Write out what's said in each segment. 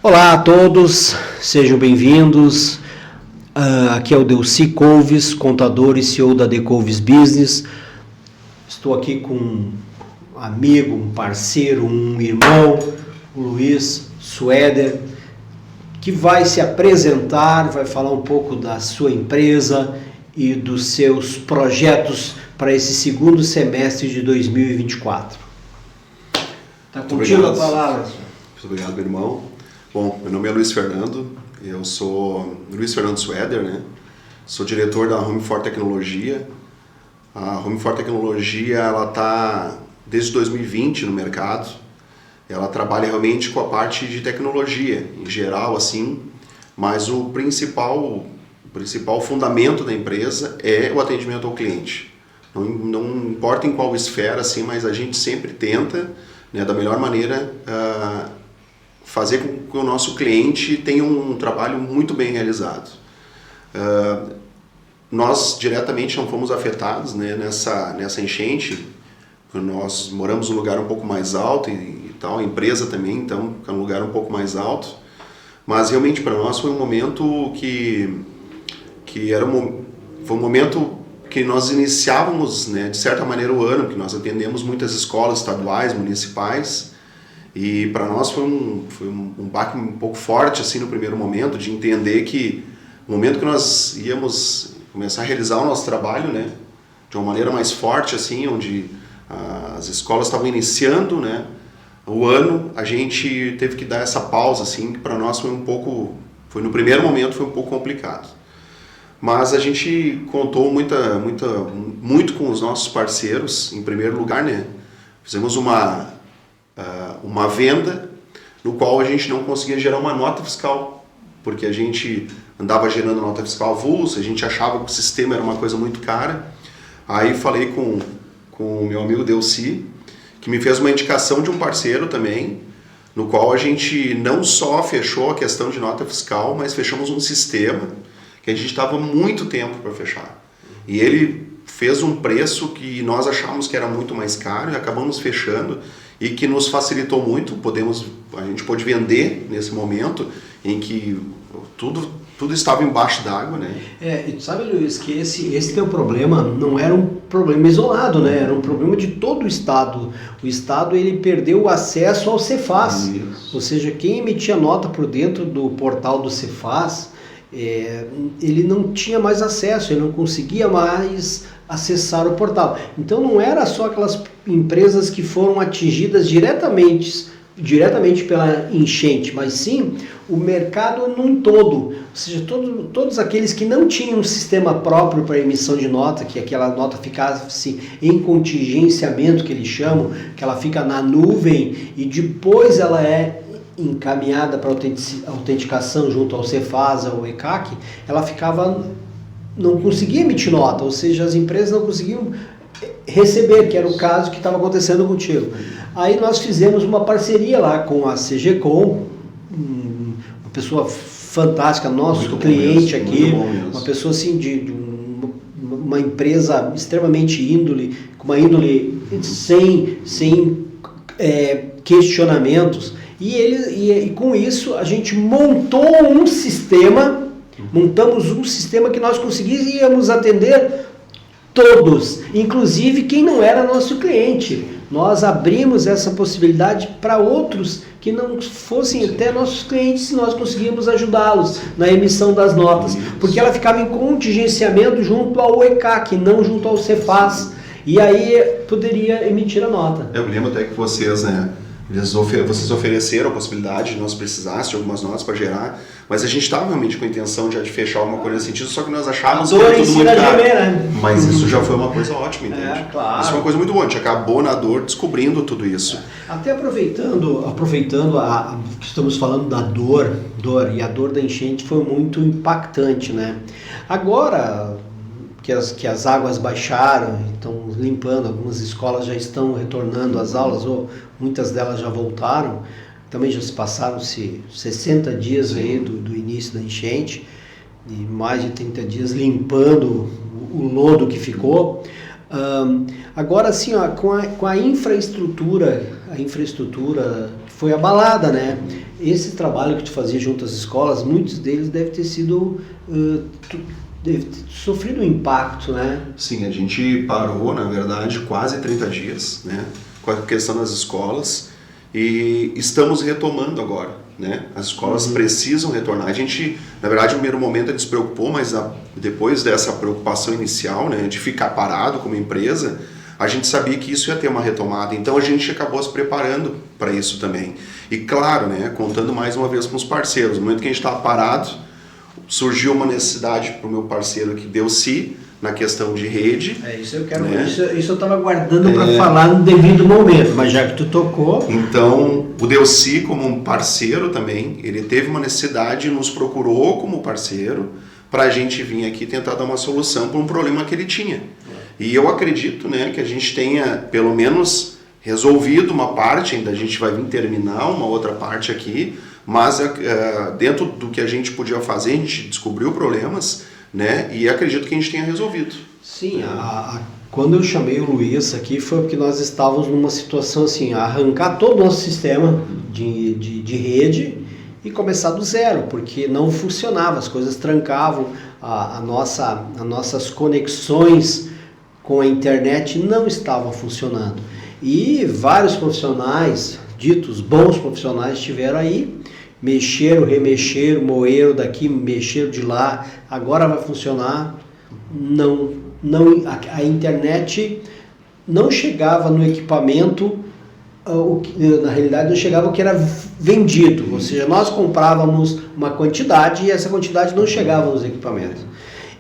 Olá a todos, sejam bem-vindos. Aqui é o Delci Couves, contador e CEO da The Couves Business. Estou aqui com um amigo, um parceiro, um irmão, o Luiz Sueder, que vai se apresentar, vai falar um pouco da sua empresa e dos seus projetos para esse segundo semestre de 2024. Está contigo a palavra. Muito obrigado, meu irmão. Bom, meu nome é Luiz Fernando, eu sou Luiz Fernando Sueder, né? Sou diretor da Home For Tecnologia. A Home For Tecnologia, ela está desde 2020 no mercado. Ela trabalha realmente com a parte de tecnologia, em geral, assim, mas o principal fundamento da empresa é o atendimento ao cliente. Não importa em qual esfera, assim, mas a gente sempre tenta, né, da melhor maneira, fazer com que o nosso cliente tenha um trabalho muito bem realizado. Nós diretamente não fomos afetados, né, nessa enchente. Nós moramos num lugar um pouco mais alto e tal, a empresa também, então, é um lugar um pouco mais alto. Mas realmente para nós foi um momento foi um momento que nós iniciávamos, né, de certa maneira o ano, que nós atendemos muitas escolas estaduais, municipais. E para nós foi um baque um pouco forte assim no primeiro momento, de entender que no momento que nós íamos começar a realizar o nosso trabalho, né, de uma maneira mais forte, assim, onde as escolas estavam iniciando, né, o ano, a gente teve que dar essa pausa, assim, que para nós no primeiro momento foi um pouco complicado. Mas a gente contou muito com os nossos parceiros, em primeiro lugar, né, fizemos uma venda no qual a gente não conseguia gerar uma nota fiscal, porque a gente andava gerando nota fiscal avulsa, a gente achava que o sistema era uma coisa muito cara. Aí falei com o meu amigo Delci, que me fez uma indicação de um parceiro também, no qual a gente não só fechou a questão de nota fiscal, mas fechamos um sistema que a gente estava muito tempo para fechar. E ele fez um preço que nós achávamos que era muito mais caro e acabamos fechando, e que nos facilitou muito. A gente pôde vender nesse momento em que tudo estava embaixo d'água, né? E tu sabe, Luiz, que esse teu problema não era um problema isolado, né? Era um problema de todo o Estado. O Estado, ele perdeu o acesso ao Cefaz. Isso. Ou seja, quem emitia nota por dentro do portal do Cefaz, ele não tinha mais acesso, ele não conseguia mais acessar o portal. Então não era só aquelas empresas que foram atingidas diretamente pela enchente, mas sim o mercado num todo. Ou seja, todos aqueles que não tinham um sistema próprio para emissão de nota, que aquela nota ficasse em contingenciamento, que eles chamam, que ela fica na nuvem e depois ela é encaminhada para autenticação junto ao Cefaz, ao ECAC, ela não conseguia emitir nota, ou seja, as empresas não conseguiam receber, que era o caso que estava acontecendo contigo. Aí nós fizemos uma parceria lá com a CGCom, uma pessoa fantástica, nosso muito cliente aqui, uma pessoa assim de uma empresa extremamente com uma índole sem questionamentos. E com isso a gente montamos um sistema que nós conseguíamos atender todos, inclusive quem não era nosso cliente. Nós abrimos essa possibilidade para outros que não fossem até nossos clientes, e nós conseguíamos ajudá-los na emissão das notas, porque ela ficava em contingenciamento junto ao ECAC, não junto ao Cefaz, e aí poderia emitir a nota. Eu me lembro até que vocês ofereceram a possibilidade de nós precisarmos de algumas notas para gerar, mas a gente estava realmente com a intenção de fechar alguma coisa nesse sentido, só que nós achávamos que era tudo muito caro. Né? Mas isso já foi uma coisa ótima, entende? Claro. Isso foi uma coisa muito boa, a gente acabou na dor descobrindo tudo isso. Até aproveitando que estamos falando da dor, e a dor da enchente foi muito impactante, né? Agora que as águas baixaram, estão limpando, algumas escolas já estão retornando às aulas, ou muitas delas já voltaram, também já se passaram-se 60 dias aí do início da enchente, e mais de 30 dias limpando o lodo que ficou. Agora sim, com a infraestrutura que foi abalada, né? Esse trabalho que tu fazia junto às escolas, muitos deles devem ter sido, deve ter sofrido um impacto, né? Sim, a gente parou, na verdade, quase 30 dias, né? Com a questão das escolas, e estamos retomando agora, né? As escolas precisam retornar. A gente, na verdade, no primeiro momento a gente se preocupou, mas depois dessa preocupação inicial, né, de ficar parado como empresa, a gente sabia que isso ia ter uma retomada, então a gente acabou se preparando para isso também. E claro, né, contando mais uma vez com os parceiros, no momento que a gente estava parado, surgiu uma necessidade para o meu parceiro que deu sim na questão de rede. Isso eu quero, né? Isso eu estava guardando para falar no devido momento, mas já que tu tocou... Então, o Delci, como um parceiro também, ele teve uma necessidade e nos procurou como parceiro para a gente vir aqui tentar dar uma solução para um problema que ele tinha. E eu acredito, né, que a gente tenha, pelo menos, resolvido uma parte, ainda a gente vai vir terminar uma outra parte aqui, mas dentro do que a gente podia fazer, a gente descobriu problemas, né, e acredito que a gente tenha resolvido. Sim, quando eu chamei o Luiz aqui foi porque nós estávamos numa situação assim, arrancar todo o nosso sistema de rede e começar do zero, porque não funcionava, as coisas trancavam, as nossas conexões com a internet não estavam funcionando. E vários profissionais, ditos bons profissionais, estiveram aí, mexeram, remexeram, moeram daqui, mexeram de lá, agora vai funcionar. A internet não chegava no equipamento, na realidade não chegava o que era vendido, ou seja, nós comprávamos uma quantidade e essa quantidade não chegava nos equipamentos.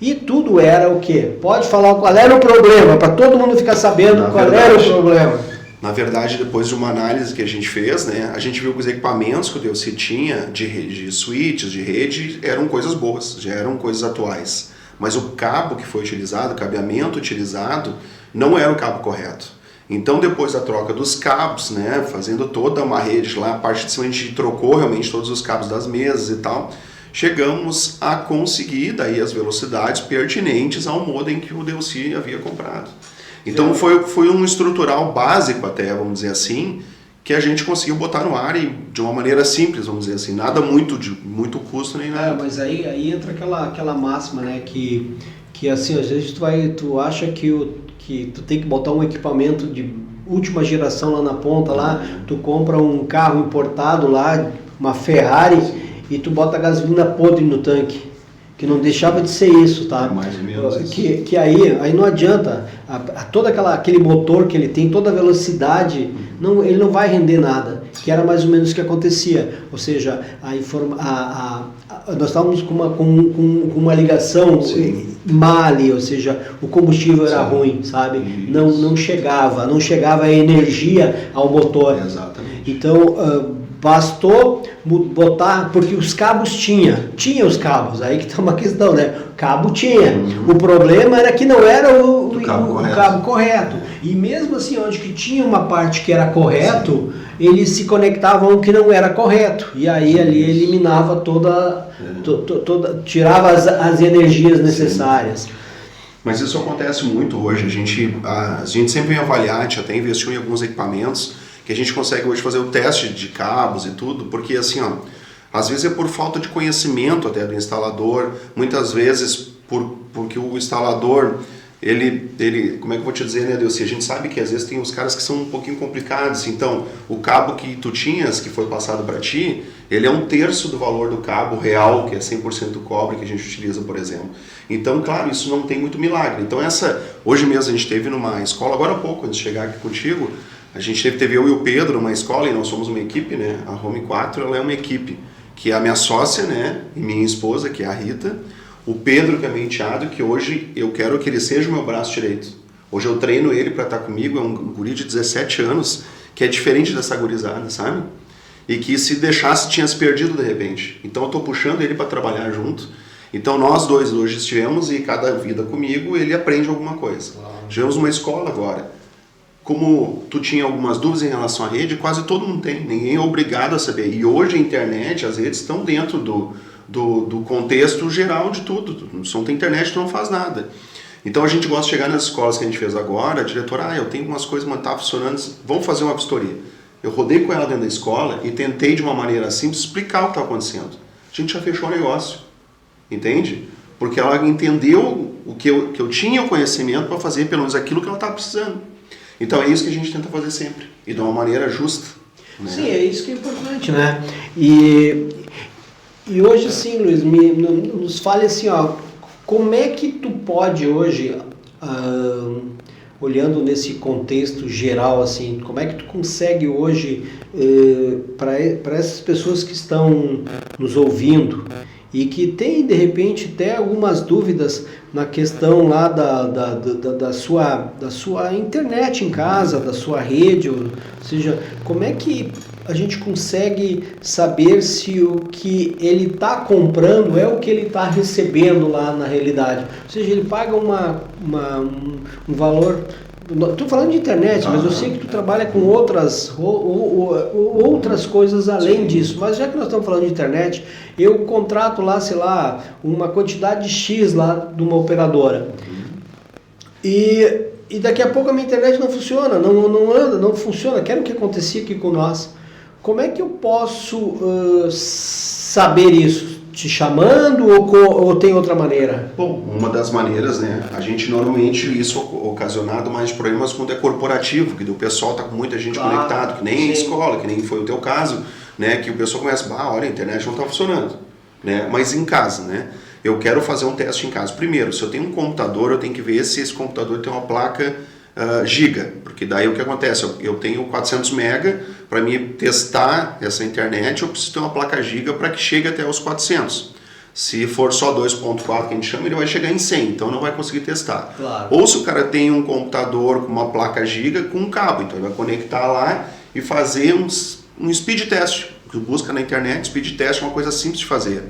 E tudo era o quê? Pode falar qual era o problema, para todo mundo ficar sabendo qual era o problema. Na verdade, depois de uma análise que a gente fez, né, a gente viu que os equipamentos que o Delci tinha de switches, de rede, eram coisas boas, já eram coisas atuais. Mas o cabo que foi utilizado, o cabeamento utilizado, não era o cabo correto. Então, depois da troca dos cabos, né, fazendo toda uma rede lá, a parte de cima a gente trocou realmente todos os cabos das mesas e tal, chegamos a conseguir daí as velocidades pertinentes ao modem que o Delci havia comprado. Então foi um estrutural básico até, vamos dizer assim, que a gente conseguiu botar no ar e de uma maneira simples, vamos dizer assim, nada muito custo nem nada. Mas aí entra aquela máxima, né, que assim, às vezes tu acha que tu tem que botar um equipamento de última geração lá na ponta, lá, tu compra um carro importado lá, uma Ferrari, e tu bota a gasolina podre no tanque, que não deixava de ser isso, tá? Mais ou menos isso. Que aí não adianta, todo aquele motor que ele tem, toda a velocidade, ele não vai render nada, que era mais ou menos o que acontecia, ou seja, nós estávamos com uma ligação má ali, ou seja, o combustível era ruim, sabe? Não chegava a energia ao motor. Exatamente. Então, bastou botar, porque os cabos tinha os cabos, aí que está uma questão, né? O cabo tinha, o problema era que não era o cabo correto, e mesmo assim, onde que tinha uma parte que era correto, eles se conectavam ao que não era correto, e aí ali eliminava tirava as energias necessárias. Mas isso acontece muito hoje, a gente sempre vem avaliar, a gente até investiu em alguns equipamentos, que a gente consegue hoje fazer o teste de cabos e tudo, porque assim, às vezes é por falta de conhecimento até do instalador, muitas vezes porque o instalador, ele, como é que eu vou te dizer, né, Delci? A gente sabe que às vezes tem os caras que são um pouquinho complicados, então o cabo que tu tinhas, que foi passado para ti, ele é 1/3 do valor do cabo real, que é 100% cobre, que a gente utiliza, por exemplo. Então, claro, isso não tem muito milagre. Então hoje mesmo a gente esteve numa escola, agora há pouco, antes de chegar aqui contigo, a gente teve eu e o Pedro numa escola, e nós somos uma equipe, né? A Home 4, ela é uma equipe, que é a minha sócia, né? E minha esposa, que é a Rita. O Pedro, que é meu enteado, que hoje eu quero que ele seja o meu braço direito. Hoje eu treino ele para estar comigo, é um guri de 17 anos, que é diferente dessa gurizada, sabe? E que se deixasse, tinha se perdido de repente. Então eu estou puxando ele para trabalhar junto. Então nós dois hoje estivemos, e cada vida comigo, ele aprende alguma coisa. Tivemos uma escola agora. Como tu tinha algumas dúvidas em relação à rede, quase todo mundo tem, ninguém é obrigado a saber. E hoje a internet, as redes estão dentro do contexto geral de tudo. Se não tem internet, tu não faz nada. Então a gente gosta de chegar nas escolas que a gente fez agora, a diretora, eu tenho algumas coisas, mas não tá funcionando, vamos fazer uma vistoria. Eu rodei com ela dentro da escola e tentei de uma maneira simples explicar o que estava acontecendo. A gente já fechou o negócio, entende? Porque ela entendeu que eu tinha o conhecimento para fazer pelo menos aquilo que ela estava precisando. Então é isso que a gente tenta fazer sempre, e de uma maneira justa. Né? Sim, é isso que é importante, né? E hoje, assim, Luiz, nos fale assim, ó, como é que tu pode hoje, olhando nesse contexto geral, assim, como é que tu consegue hoje, para essas pessoas que estão nos ouvindo e que têm, de repente, até algumas dúvidas na questão lá da sua internet em casa, da sua rede, ou seja, como é que a gente consegue saber se o que ele está comprando é o que ele está recebendo lá na realidade? Ou seja, ele paga um valor... Estou falando de internet, mas eu sei que tu trabalha com outras coisas além disso. Mas já que nós estamos falando de internet, eu contrato lá, sei lá, uma quantidade X lá de uma operadora. E daqui a pouco a minha internet não funciona, não anda, não funciona. Quero o que acontecia aqui com nós. Como é que eu posso saber isso? Te chamando ou tem outra maneira? Bom, uma das maneiras, né? A gente normalmente isso ocasionado mais problemas quando é corporativo, que o pessoal tá com muita gente conectado, que nem em escola, que nem foi o teu caso, né? Que o pessoal começa, olha, a internet não está funcionando, né? Mas em casa, né? Eu quero fazer um teste em casa. Primeiro, se eu tenho um computador, eu tenho que ver se esse computador tem uma placa giga, porque daí o que acontece? Eu tenho 400 mega, para mim testar essa internet eu preciso ter uma placa giga para que chegue até os 400. Se for só 2.4 que a gente chama, ele vai chegar em 100, então não vai conseguir testar. Claro. Ou se o cara tem um computador com uma placa giga com um cabo, então ele vai conectar lá e fazer um speed test, que busca na internet. Speed test é uma coisa simples de fazer.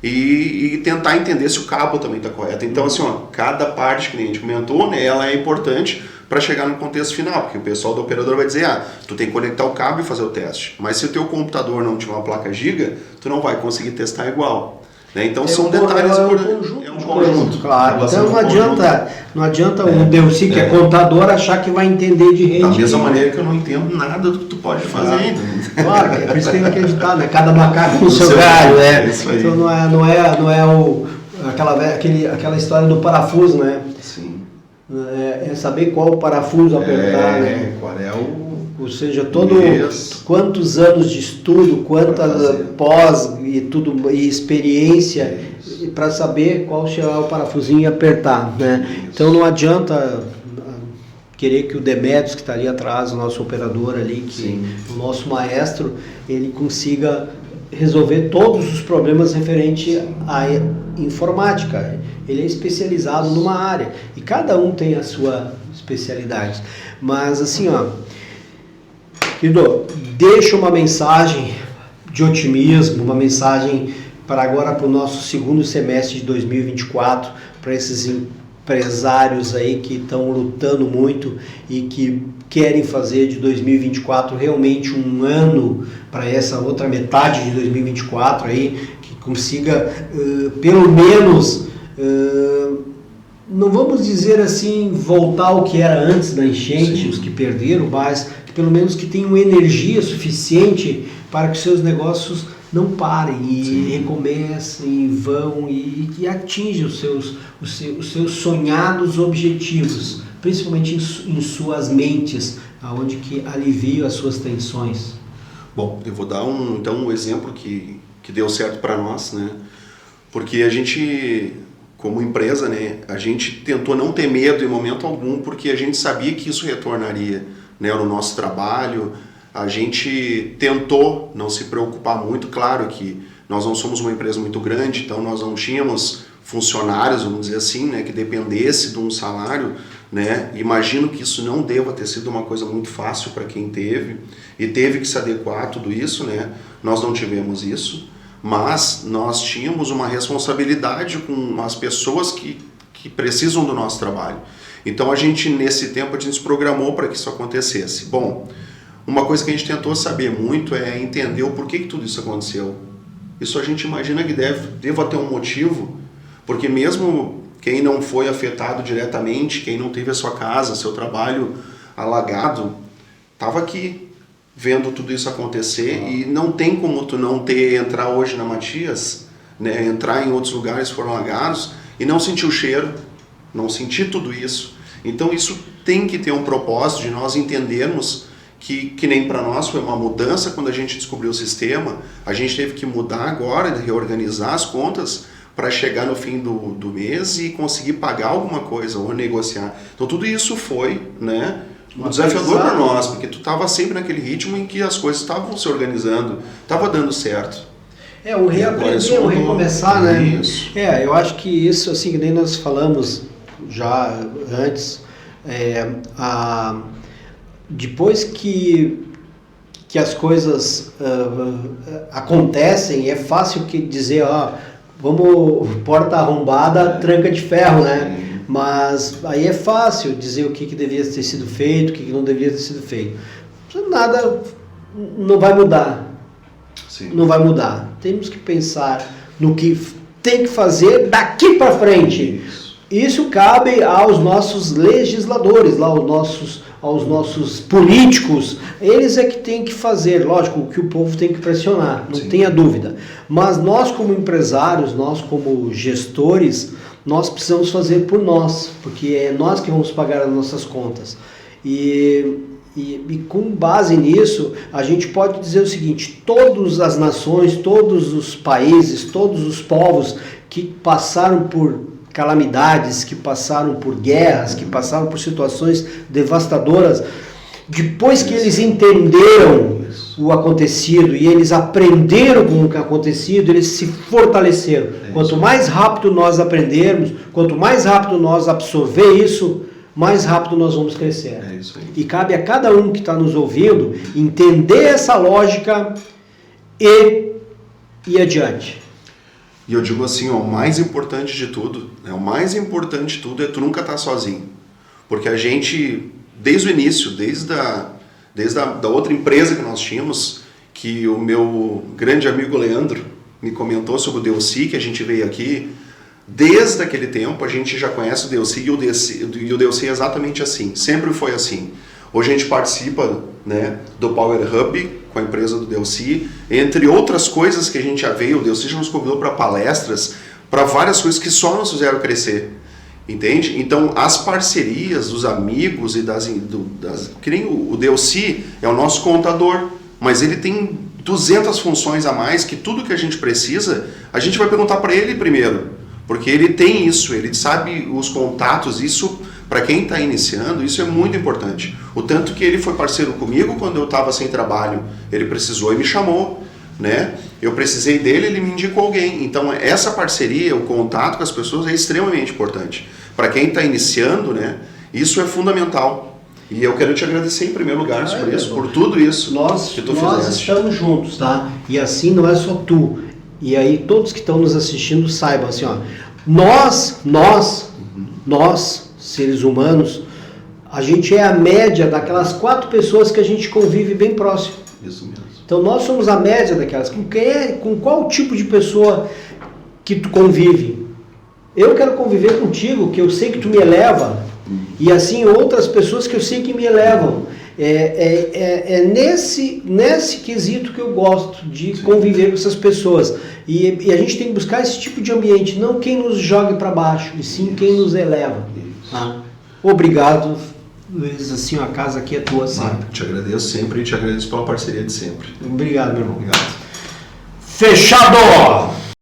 E tentar entender se o cabo também está correto. Então, assim, cada parte que a gente comentou, né, ela é importante para chegar no contexto final, porque o pessoal do operador vai dizer, tu tem que conectar o cabo e fazer o teste. Mas se o teu computador não tiver uma placa giga, tu não vai conseguir testar igual. Né? Então são detalhes importantes. É um conjunto, claro. Então não adianta um Delci que é contador achar que vai entender de rede. Da mesma maneira que eu não entendo nada do que tu pode fazer ainda. Claro, é por isso que tem que acreditar, né? Cada macaco no seu galho, né? Então não é aquela história do parafuso, né? Sim. É saber qual parafuso apertar, né? Qual é o... Ou seja, quantos anos de estudo, quantas pós e experiência para saber qual será o parafusinho e apertar, né? Então não adianta querer que o Demetrios, que está ali atrás, o nosso operador ali, o nosso maestro, ele consiga resolver todos os problemas referentes à informática. Ele é especializado numa área e cada um tem a sua especialidade. Mas assim, querido, deixa uma mensagem de otimismo, uma mensagem para agora, para o nosso segundo semestre de 2024, para esses empresários aí que estão lutando muito e que querem fazer de 2024 realmente um ano para essa outra metade de 2024 aí, que consiga pelo menos, não vamos dizer assim, voltar ao que era antes da enchente, os que perderam, mas que pelo menos que tenham energia suficiente para que seus negócios não parem e recomecem, vão e atinjam os seus sonhados objetivos, principalmente em suas mentes, aonde que aliviam as suas tensões. Bom, eu vou dar um exemplo que deu certo para nós, né? Porque a gente, como empresa, né, a gente tentou não ter medo em momento algum, porque a gente sabia que isso retornaria, né, no nosso trabalho. A gente tentou não se preocupar muito, claro que nós não somos uma empresa muito grande, então nós não tínhamos funcionários, vamos dizer assim, né, que dependesse de um salário, né? Imagino que isso não deva ter sido uma coisa muito fácil para quem teve e teve que se adequar a tudo isso, né? Nós não tivemos isso, mas nós tínhamos uma responsabilidade com as pessoas que precisam do nosso trabalho. Então nesse tempo a gente se programou para que isso acontecesse. Bom, uma coisa que a gente tentou saber muito é entender o porquê que tudo isso aconteceu. Isso a gente imagina que deva ter um motivo, porque mesmo quem não foi afetado diretamente, quem não teve a sua casa, seu trabalho alagado, estava aqui, vendo tudo isso acontecer, e não tem como tu não entrar hoje na Matias, né, entrar em outros lugares que foram alagados e não sentir o cheiro, não sentir tudo isso. Então isso tem que ter um propósito de nós entendermos que nem para nós foi uma mudança quando a gente descobriu o sistema, a gente teve que mudar agora, reorganizar as contas para chegar no fim do mês e conseguir pagar alguma coisa ou negociar. Então tudo isso foi, né, um desafiador para nós, porque tu estava sempre naquele ritmo em que as coisas estavam se organizando, estava dando certo. Um reaprender, um recomeçar, né? Isso. Eu acho que isso, assim, que nem nós falamos já antes, depois que as coisas acontecem, é fácil dizer, vamos, porta arrombada, tranca de ferro, né? Mas aí é fácil dizer o que devia ter sido feito, o que não deveria ter sido feito. Nada, não vai mudar. Sim. Não vai mudar. Temos que pensar no que tem que fazer daqui para frente. Isso cabe aos nossos legisladores, lá aos nossos políticos. Eles é que têm que fazer, lógico, que o povo tem que pressionar, não tenha dúvida. Mas nós como empresários, nós como gestores, nós precisamos fazer por nós, porque é nós que vamos pagar as nossas contas. E com base nisso, a gente pode dizer o seguinte: todas as nações, todos os países, todos os povos que passaram por calamidades, que passaram por guerras, que passaram por situações devastadoras, depois que eles entenderam o acontecido e eles aprenderam com o que acontecido, eles se fortaleceram. Quanto mais rápido nós aprendermos, quanto mais rápido nós absorver isso, mais rápido nós vamos crescer. Isso aí. E cabe a cada um que está nos ouvindo entender essa lógica e ir adiante. E eu digo assim, o mais importante de tudo, é tu nunca estar sozinho. Porque a gente, desde o início, desde a outra empresa que nós tínhamos, que o meu grande amigo Leandro me comentou sobre o Delci, que a gente veio aqui, desde aquele tempo a gente já conhece o Delci, e o Delci é exatamente assim, sempre foi assim. Hoje a gente participa, né, do Power Hub com a empresa do Delci, entre outras coisas que a gente já veio, o Delci já nos convidou para palestras, para várias coisas que só nos fizeram crescer, entende? Então as parcerias dos amigos e que nem o Delci é o nosso contador, mas ele tem 200 funções a mais, que tudo que a gente precisa, a gente vai perguntar para ele primeiro, porque ele tem isso, ele sabe os contatos, isso para quem está iniciando, isso é muito importante. O tanto que ele foi parceiro comigo quando eu estava sem trabalho, ele precisou e me chamou, né? Eu precisei dele, ele me indicou alguém. Então essa parceria, o contato com as pessoas é extremamente importante. Para quem está iniciando, né, isso é fundamental. E eu quero te agradecer em primeiro lugar por tudo isso que tu fizeste. Nós estamos juntos, tá? E assim não é só tu. E aí todos que estão nos assistindo saibam assim, nós, seres humanos, a gente é a média daquelas 4 pessoas que a gente convive bem próximo. Isso mesmo. Então nós somos a média daquelas. Com qual tipo de pessoa que tu convive? Eu quero conviver contigo, que eu sei que tu me eleva, e assim outras pessoas que eu sei que me elevam. É nesse quesito que eu gosto de conviver com essas pessoas. E a gente tem que buscar esse tipo de ambiente, não quem nos jogue para baixo, e sim quem nos eleva. Obrigado, Luiz, assim, a casa aqui é tua sempre. Te agradeço sempre e te agradeço pela parceria de sempre. Obrigado, meu irmão. Obrigado. Fechado!